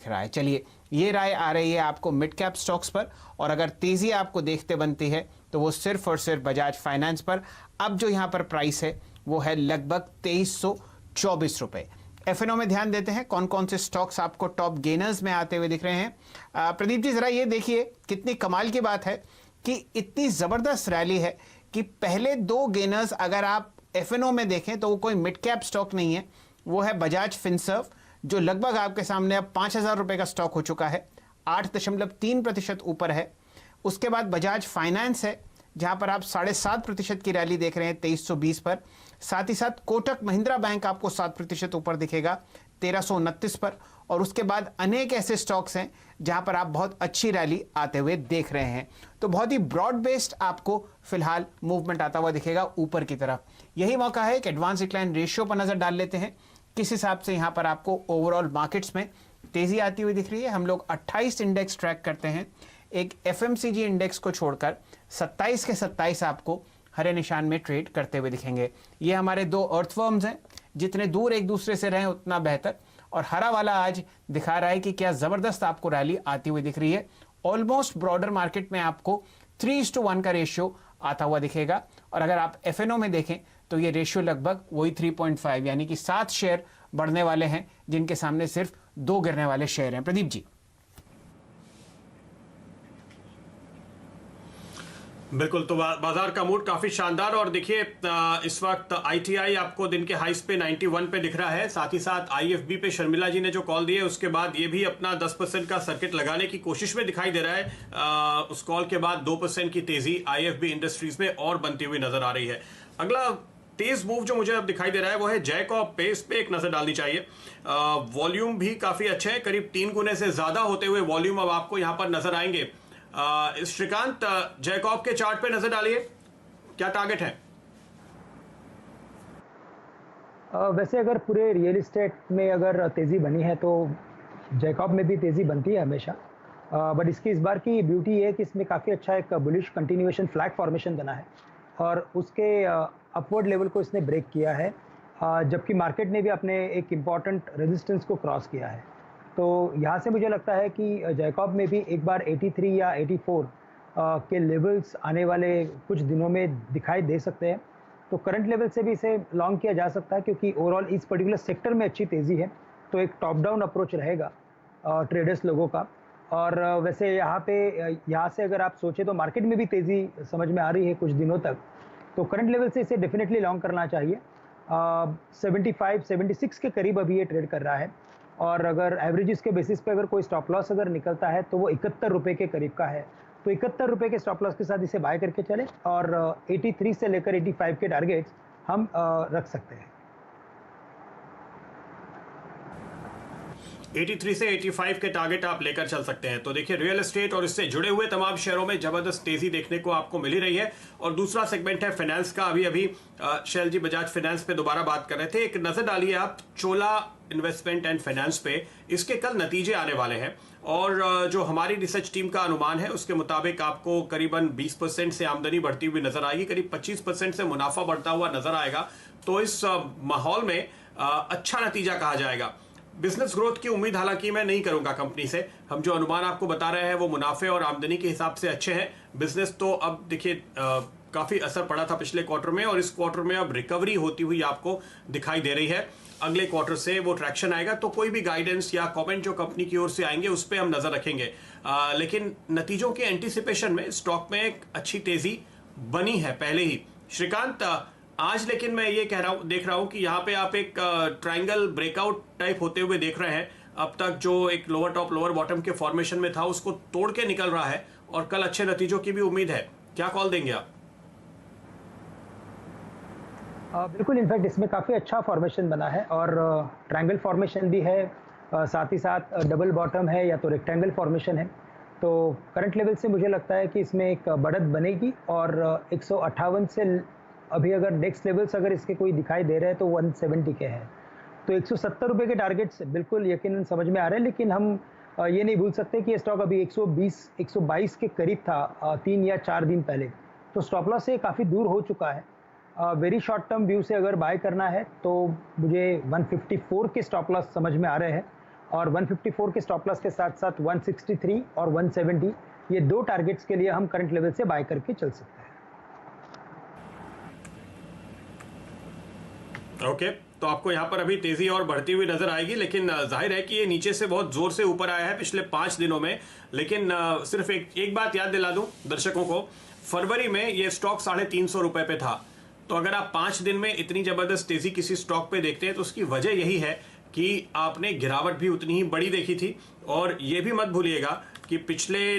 रहा है। चलिए, ये राय आ रही है आपको मिड कैप स्टॉक्स पर, और अगर तेजी आपको देखते बनती है तो वो सिर्फ और सिर्फ बजाज फाइनेंस पर। अब जो यहाँ पर प्राइस है वो है लगभग 2324 रुपए। एफएनओ में ध्यान देते हैं कौन कौन से स्टॉक्स आपको टॉप गेनर्स में आते हुए दिख रहे हैं। प्रदीप जी, जरा ये देखिए, कितनी कमाल की बात है कि इतनी जबरदस्त रैली है कि पहले दो गेनर्स अगर आप एफएनओ में देखें तो वो कोई मिड कैप स्टॉक नहीं है, वो है बजाज फिनसर्व, जो लगभग आपके सामने अब 5000 रुपए का स्टॉक हो चुका है, 8.3% ऊपर है। उसके बाद बजाज फाइनेंस है, जहां पर आप 7.5% की रैली देख रहे हैं 2320 पर। साथ ही साथ कोटक महिंद्रा बैंक आपको 7% ऊपर दिखेगा 1329 पर। और उसके बाद अनेक ऐसे स्टॉक्स हैं जहां पर आप बहुत अच्छी रैली आते हुए देख रहे हैं। तो बहुत ही ब्रॉड बेस्ड आपको फिलहाल मूवमेंट आता हुआ दिखेगा ऊपर की तरफ। यही मौका है कि एडवांस डिक्लाइन रेशियो पर नजर डाल लेते हैं, किस हिसाब से यहां पर आपको ओवरऑल मार्केट्स में तेजी आती हुई दिख रही है। हम लोग 28 इंडेक्स ट्रैक करते हैं, एक एफएमसीजी इंडेक्स को छोड़कर 27 के 27 आपको हरे निशान में ट्रेड करते हुए दिखेंगे। ये हमारे दो अर्थवर्म्स हैं, जितने दूर एक दूसरे से रहें उतना बेहतर। और हरा वाला आज दिखा रहा है कि क्या जबरदस्त आपको रैली आती हुई दिख रही है। ऑलमोस्ट ब्रॉडर मार्केट में आपको 3:1 का रेशियो आता हुआ दिखेगा। और अगर आप एफएनओ में देखें तो ये रेशियो लगभग वही 3.5, यानी कि 7 शेयर बढ़ने वाले हैं जिनके सामने सिर्फ 2 गिरने वाले शेयर हैं। प्रदीप जी। बिल्कुल, तो बाजार का मूड काफी शानदार। और देखिए, इस वक्त आईटीआई आपको दिन के हाइस पे 91 पे दिख रहा है। साथ ही साथ आईएफबी पे शर्मिला जी ने जो कॉल दी है उसके बाद ये भी अपना 10% का सर्किट लगाने की कोशिश में दिखाई दे रहा है। उस कॉल के बाद 2% की तेजी आईएफबी इंडस्ट्रीज में और बनती हुई नजर आ रही है। अगला तेज मूव जो मुझे अब दिखाई दे रहा है वो है जैकॉब पे। इस पे एक नजर डालनी चाहिए। वॉल्यूम भी काफी अच्छे हैं, करीब 3 गुने से ज्यादा होते हुए वॉल्यूम अब आपको यहां पर नजर आएंगे। श्रीकांत, जैकॉब के चार्ट पे नजर डालिए, क्या टारगेट है? वैसे अगर पूरे रियल एस्टेट में अगर तेज़ी बनी है तो जैकॉब में भी तेज़ी बनती है हमेशा। बट इसकी इस बार की ब्यूटी ये है कि इसमें काफ़ी अच्छा एक बुलिश कंटिन्यूएशन फ्लैग फॉर्मेशन बना है और उसके अपवर्ड लेवल को इसने ब्रेक किया है, जबकि मार्केट ने भी अपने एक इम्पॉर्टेंट रेजिस्टेंस को क्रॉस किया है। तो यहाँ से मुझे लगता है कि जैकॉब में भी एक बार 83 या 84 के लेवल्स आने वाले कुछ दिनों में दिखाई दे सकते हैं। तो करंट लेवल से भी इसे लॉन्ग किया जा सकता है, क्योंकि ओवरऑल इस पर्टिकुलर सेक्टर में अच्छी तेज़ी है। तो एक टॉप डाउन अप्रोच रहेगा ट्रेडर्स लोगों का। और वैसे यहाँ से अगर आप सोचें तो मार्केट में भी तेज़ी समझ में आ रही है कुछ दिनों तक। तो करंट लेवल से इसे डेफिनेटली लॉन्ग करना चाहिए। 75-76 के करीब अभी ये ट्रेड कर रहा है। और अगर एवरेजेस के बेसिस पे अगर कोई स्टॉप लॉस अगर निकलता है तो वो 71 रुपये के करीब का है। तो 71 रुपये के स्टॉप लॉस के साथ इसे बाय करके चले और 83 से लेकर 85 के टारगेट्स हम रख सकते हैं। 83 से 85 के टारगेट आप लेकर चल सकते हैं। तो देखिए, रियल एस्टेट और इससे जुड़े हुए तमाम शेयरों में जबरदस्त तेजी देखने को आपको मिल ही रही है। और दूसरा सेगमेंट है फाइनेंस का। अभी शैल जी बजाज फाइनेंस पे दोबारा बात कर रहे थे। एक नजर डालिए आप चोला इन्वेस्टमेंट एंड फाइनेंस पे। इसके कल नतीजे आने वाले हैं और जो हमारी रिसर्च टीम का अनुमान है उसके मुताबिक आपको करीबन 20% से आमदनी बढ़ती हुई नजर आएगी, करीब 25% से मुनाफा बढ़ता हुआ नजर आएगा। तो इस माहौल में अच्छा नतीजा कहा जाएगा। बिजनेस ग्रोथ की उम्मीद हालांकि मैं नहीं करूंगा कंपनी से। हम जो अनुमान आपको बता रहे हैं वो मुनाफे और आमदनी के हिसाब से अच्छे हैं। बिजनेस तो अब देखिए, काफी असर पड़ा था पिछले क्वार्टर में और इस क्वार्टर में अब रिकवरी होती हुई आपको दिखाई दे रही है। अगले क्वार्टर से वो ट्रैक्शन आएगा तो कोई भी गाइडेंस या कमेंट जो कंपनी की ओर से आएंगे उस पर हम नजर रखेंगे। लेकिन नतीजों के एंटीसिपेशन में स्टॉक में एक अच्छी तेजी बनी है पहले ही। श्रीकांत, आज लेकिन मैं ये देख रहा हूं कि यहाँ पे आप एक ट्रायंगल ब्रेकआउट टाइप होते हुए देख रहे हैं। अब तक जो एक लोअर टॉप लोअर बॉटम के फॉर्मेशन में था उसको तोड़ के निकल रहा है और कल अच्छे नतीजों की भी उम्मीद है। क्या कॉल देंगे आप? बिल्कुल, इनफैक्ट इसमें काफ़ी अच्छा फॉर्मेशन बना है और ट्रायंगल फॉर्मेशन भी है, साथ ही साथ डबल बॉटम है या तो रेक्टेंगल फॉर्मेशन है। तो करंट लेवल से मुझे लगता है कि इसमें एक बढ़त बनेगी और 158 से अभी अगर नेक्स्ट लेवल्स अगर इसके कोई दिखाई दे रहे हैं तो 170 के हैं। तो 170 रुपये के टारगेट्स बिल्कुल यकीनन समझ में आ रहे हैं। लेकिन हम ये नहीं भूल सकते कि ये स्टॉक अभी 120-122 के करीब था 3 या 4 दिन पहले। तो स्टॉप लॉस से काफ़ी दूर हो चुका है। वेरी शॉर्ट टर्म व्यू से अगर बाय करना है तो मुझे 154 के स्टॉप लॉस समझ में आ रहे हैं और 154 के स्टॉप लॉस के साथ साथ 163 और 170 ये 2 टारगेट्स के लिए हम करंट लेवल से बाय करके चल सकते हैं। ओके, तो आपको यहाँ पर अभी तेजी और बढ़ती हुई नजर आएगी, लेकिन जाहिर है कि ये नीचे से बहुत जोर से ऊपर आया है पिछले 5 दिनों में। लेकिन सिर्फ एक बात याद दिला दूं दर्शकों को, फरवरी में ये स्टॉक 350 रुपए पे था। तो अगर आप 5 दिन में इतनी जबरदस्त तेजी किसी स्टॉक पे देखते हैं तो उसकी वजह यही है कि आपने गिरावट भी उतनी ही बड़ी देखी थी। और ये भी मत भूलिएगा कि पिछले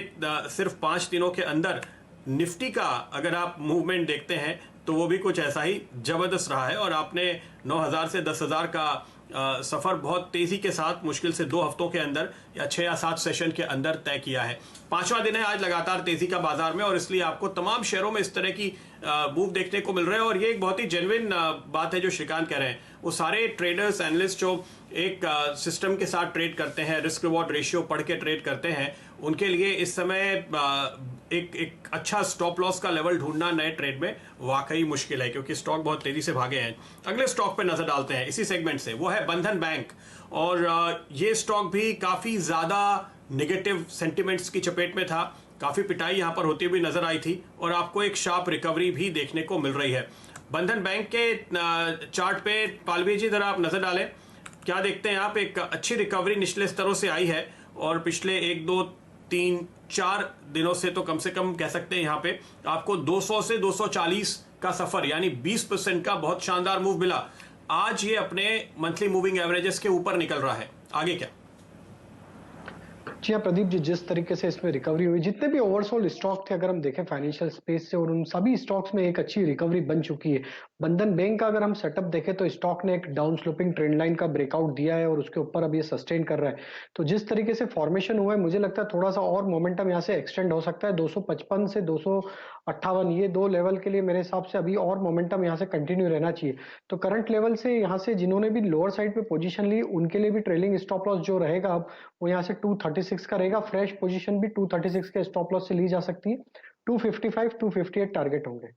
सिर्फ 5 दिनों के अंदर निफ्टी का अगर आप मूवमेंट देखते हैं तो वो भी कुछ ऐसा ही जबरदस्त रहा है, और आपने 9,000 से 10,000 का सफर बहुत तेजी के साथ मुश्किल से 2 हफ्तों के अंदर या 6 या 7 सेशन के अंदर तय किया है। 5वां दिन है आज लगातार तेजी का बाजार में, और इसलिए आपको तमाम शेयरों में इस तरह की मूव देखने को मिल रहे हैं। और ये एक बहुत ही जेन्युइन बात है जो श्रीकांत कह रहे हैं। वो सारे ट्रेडर्स एनालिस्ट जो एक सिस्टम के साथ ट्रेड करते हैं, रिस्क रिवॉर्ड रेशियो पढ़ के ट्रेड करते हैं, उनके लिए इस समय एक अच्छा स्टॉप लॉस का लेवल ढूंढना नए ट्रेड में वाकई मुश्किल है, क्योंकि स्टॉक बहुत तेजी से भागे हैं। अगले स्टॉक पे नजर डालते हैं इसी सेगमेंट से, वो है बंधन बैंक। और ये स्टॉक भी काफी ज्यादा नेगेटिव सेंटिमेंट्स की चपेट में था, काफी पिटाई यहां पर होती हुई नजर आई थी, और आपको एक शार्प रिकवरी भी देखने को मिल रही है। बंधन बैंक के चार्ट पे पालवी जी जरा आप नजर डालें, क्या देखते हैं आप? एक अच्छी रिकवरी निचले स्तरों से आई है, और पिछले 1, 2, 3, 4 दिनों से तो कम से कम कह सकते हैं यहाँ पे आपको 200 से 240 का सफर यानी 20% का बहुत शानदार मूव मिला। आज ये अपने मंथली मूविंग एवरेजेस के ऊपर निकल रहा है, आगे क्या? जी हाँ प्रदीप जी, जिस तरीके से इसमें रिकवरी हुई, जितने भी ओवरसोल्ड स्टॉक थे अगर हम देखें फाइनेंशियल स्पेस से, और उन सभी स्टॉक्स में एक अच्छी रिकवरी बन चुकी है। बंधन बैंक का अगर हम सेटअप देखें तो स्टॉक ने एक डाउन स्लोपिंग ट्रेंड लाइन का ब्रेकआउट दिया है और उसके ऊपर अब ये सस्टेन कर रहा है। तो जिस तरीके से फॉर्मेशन हुआ है, मुझे लगता है थोड़ा सा और मोमेंटम यहाँ से एक्सटेंड हो सकता है। 255 से 258 ये 2 लेवल के लिए मेरे हिसाब से अभी और मोमेंटम यहाँ से कंटिन्यू रहना चाहिए। तो करंट लेवल से यहाँ से जिन्होंने भी लोअर साइड पे पोजीशन ली, उनके लिए भी ट्रेलिंग स्टॉप लॉस जो रहेगा अब वो यहाँ से 236 का रहेगा। फ्रेश पोजीशन भी 236 के स्टॉप लॉस से ली जा सकती है। 255 258 टारगेट होंगे।